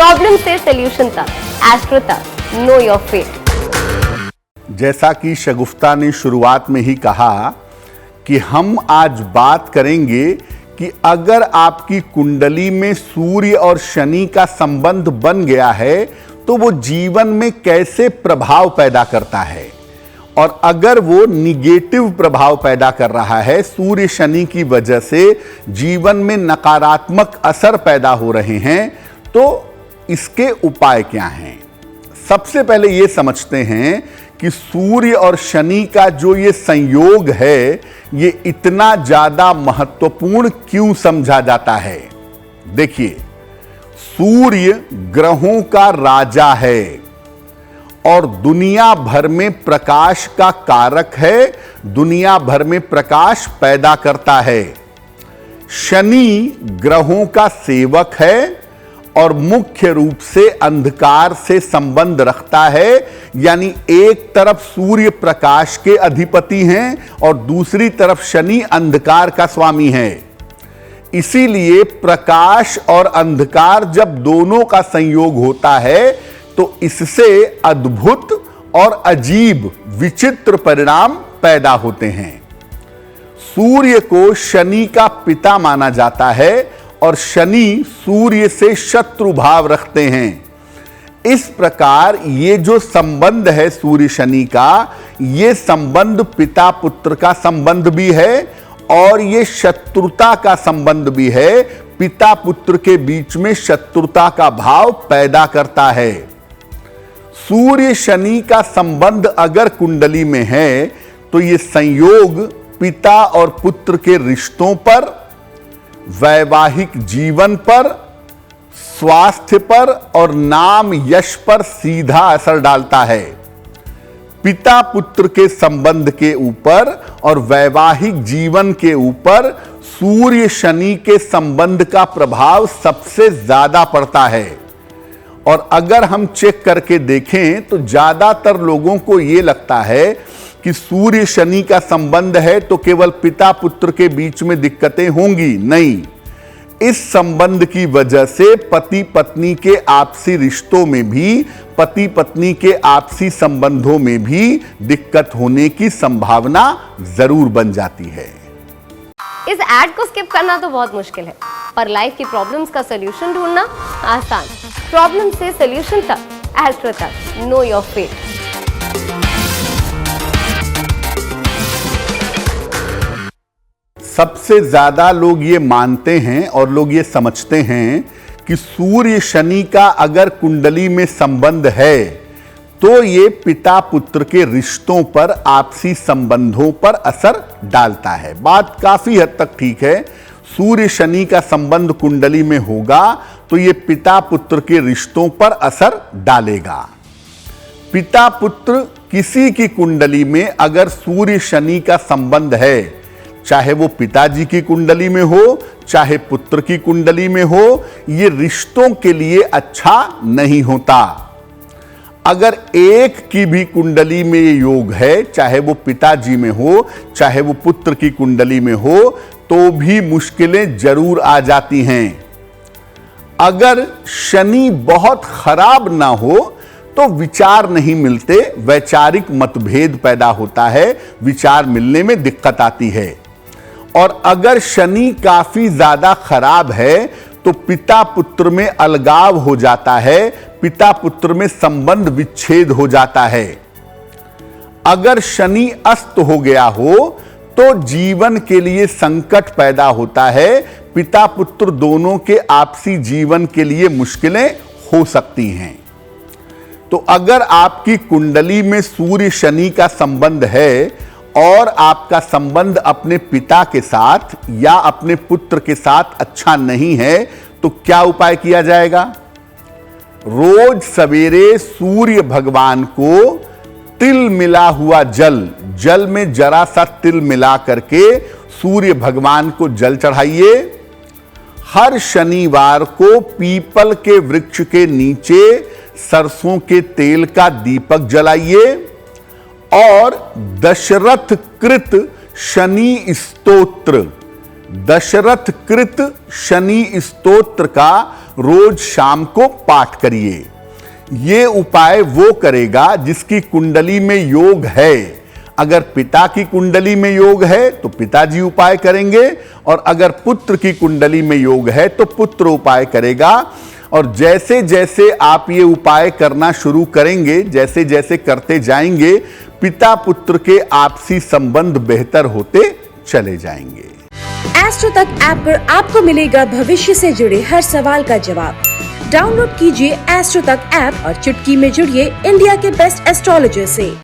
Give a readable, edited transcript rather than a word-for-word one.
Problem से solution तक, astro तक, नो योर फेट। जैसा कि शगुफ्ता ने शुरुआत में ही कहा कि हम आज बात करेंगे कि अगर आपकी कुंडली में सूर्य और शनि का संबंध बन गया है तो वो जीवन में कैसे प्रभाव पैदा करता है, और अगर वो निगेटिव प्रभाव पैदा कर रहा है, सूर्य शनि की वजह से जीवन में नकारात्मक असर पैदा हो रहे हैं, तो इसके उपाय क्या हैं। सबसे पहले ये समझते हैं कि सूर्य और शनि का जो ये संयोग है, ये इतना ज्यादा महत्वपूर्ण क्यों समझा जाता है। देखिए, सूर्य ग्रहों का राजा है और दुनिया भर में प्रकाश का कारक है, दुनिया भर में प्रकाश पैदा करता है। शनि ग्रहों का सेवक है और मुख्य रूप से अंधकार से संबंध रखता है, यानी एक तरफ सूर्य प्रकाश के अधिपति हैं और दूसरी तरफ शनि अंधकार का स्वामी है। इसीलिए प्रकाश और अंधकार जब दोनों का संयोग होता है तो इससे अद्भुत और अजीब विचित्र परिणाम पैदा होते हैं। सूर्य को शनि का पिता माना जाता है और शनि सूर्य से शत्रु भाव रखते हैं। इस प्रकार ये जो संबंध है सूर्य शनि का, ये संबंध पिता पुत्र का संबंध भी है और ये शत्रुता का संबंध भी है। पिता पुत्र के बीच में शत्रुता का भाव पैदा करता है। सूर्य शनि का संबंध अगर कुंडली में है तो ये संयोग पिता और पुत्र के रिश्तों पर, वैवाहिक जीवन पर, स्वास्थ्य पर और नाम यश पर सीधा असर डालता है। पिता पुत्र के संबंध के ऊपर और वैवाहिक जीवन के ऊपर सूर्य शनि के संबंध का प्रभाव सबसे ज्यादा पड़ता है। और अगर हम चेक करके देखें तो ज्यादातर लोगों को यह लगता है कि सूर्य शनि का संबंध है तो केवल पिता पुत्र के बीच में दिक्कतें होंगी। नहीं, इस संबंध की वजह से पति पत्नी के आपसी रिश्तों में भी, पति पत्नी के आपसी संबंधों में भी दिक्कत होने की संभावना जरूर बन जाती है। इस एड को स्किप करना तो बहुत मुश्किल है, पर लाइफ की प्रॉब्लम्स का सॉल्यूशन ढूंढना आसान। प्रॉब्लम से सॉल्यूशन तक, एस्ट्रो तक, नो योर फेट। सबसे ज्यादा लोग ये मानते हैं और लोग ये समझते हैं कि सूर्य शनि का अगर कुंडली में संबंध है तो ये पिता पुत्र के रिश्तों पर, आपसी संबंधों पर असर डालता है। बात काफी हद तक ठीक है। सूर्य शनि का संबंध कुंडली में होगा तो ये पिता पुत्र के रिश्तों पर असर डालेगा। पिता पुत्र किसी की कुंडली में अगर सूर्य शनि का संबंध है, चाहे वो पिताजी की कुंडली में हो, चाहे पुत्र की कुंडली में हो, ये रिश्तों के लिए अच्छा नहीं होता। अगर एक की भी कुंडली में ये योग है, चाहे वो पिताजी में हो, चाहे वो पुत्र की कुंडली में हो, तो भी मुश्किलें जरूर आ जाती हैं। अगर शनि बहुत खराब ना हो तो विचार नहीं मिलते, वैचारिक मतभेद पैदा होता है, विचार मिलने में दिक्कत आती है। और अगर शनि काफी ज्यादा खराब है तो पिता पुत्र में अलगाव हो जाता है, पिता पुत्र में संबंध विच्छेद हो जाता है। अगर शनि अस्त हो गया हो तो जीवन के लिए संकट पैदा होता है, पिता पुत्र दोनों के आपसी जीवन के लिए मुश्किलें हो सकती हैं। तो अगर आपकी कुंडली में सूर्य शनि का संबंध है और आपका संबंध अपने पिता के साथ या अपने पुत्र के साथ अच्छा नहीं है तो क्या उपाय किया जाएगा। रोज सवेरे सूर्य भगवान को तिल मिला हुआ जल में जरा सा तिल मिला करके सूर्य भगवान को जल चढ़ाइए। हर शनिवार को पीपल के वृक्ष के नीचे सरसों के तेल का दीपक जलाइए और दशरथ कृत शनि स्तोत्र, दशरथ कृत शनि स्तोत्र का रोज शाम को पाठ करिए। ये उपाय वो करेगा जिसकी कुंडली में योग है। अगर पिता की कुंडली में योग है तो पिताजी उपाय करेंगे, और अगर पुत्र की कुंडली में योग है तो पुत्र उपाय करेगा। और जैसे जैसे आप ये उपाय करना शुरू करेंगे, जैसे जैसे करते जाएंगे, पिता पुत्र के आपसी संबंध बेहतर होते चले जाएंगे। एस्ट्रो तक ऐप पर आपको मिलेगा भविष्य से जुड़े हर सवाल का जवाब। डाउनलोड कीजिए एस्ट्रो तक ऐप और चुटकी में जुड़िए इंडिया के बेस्ट एस्ट्रोलॉजर से।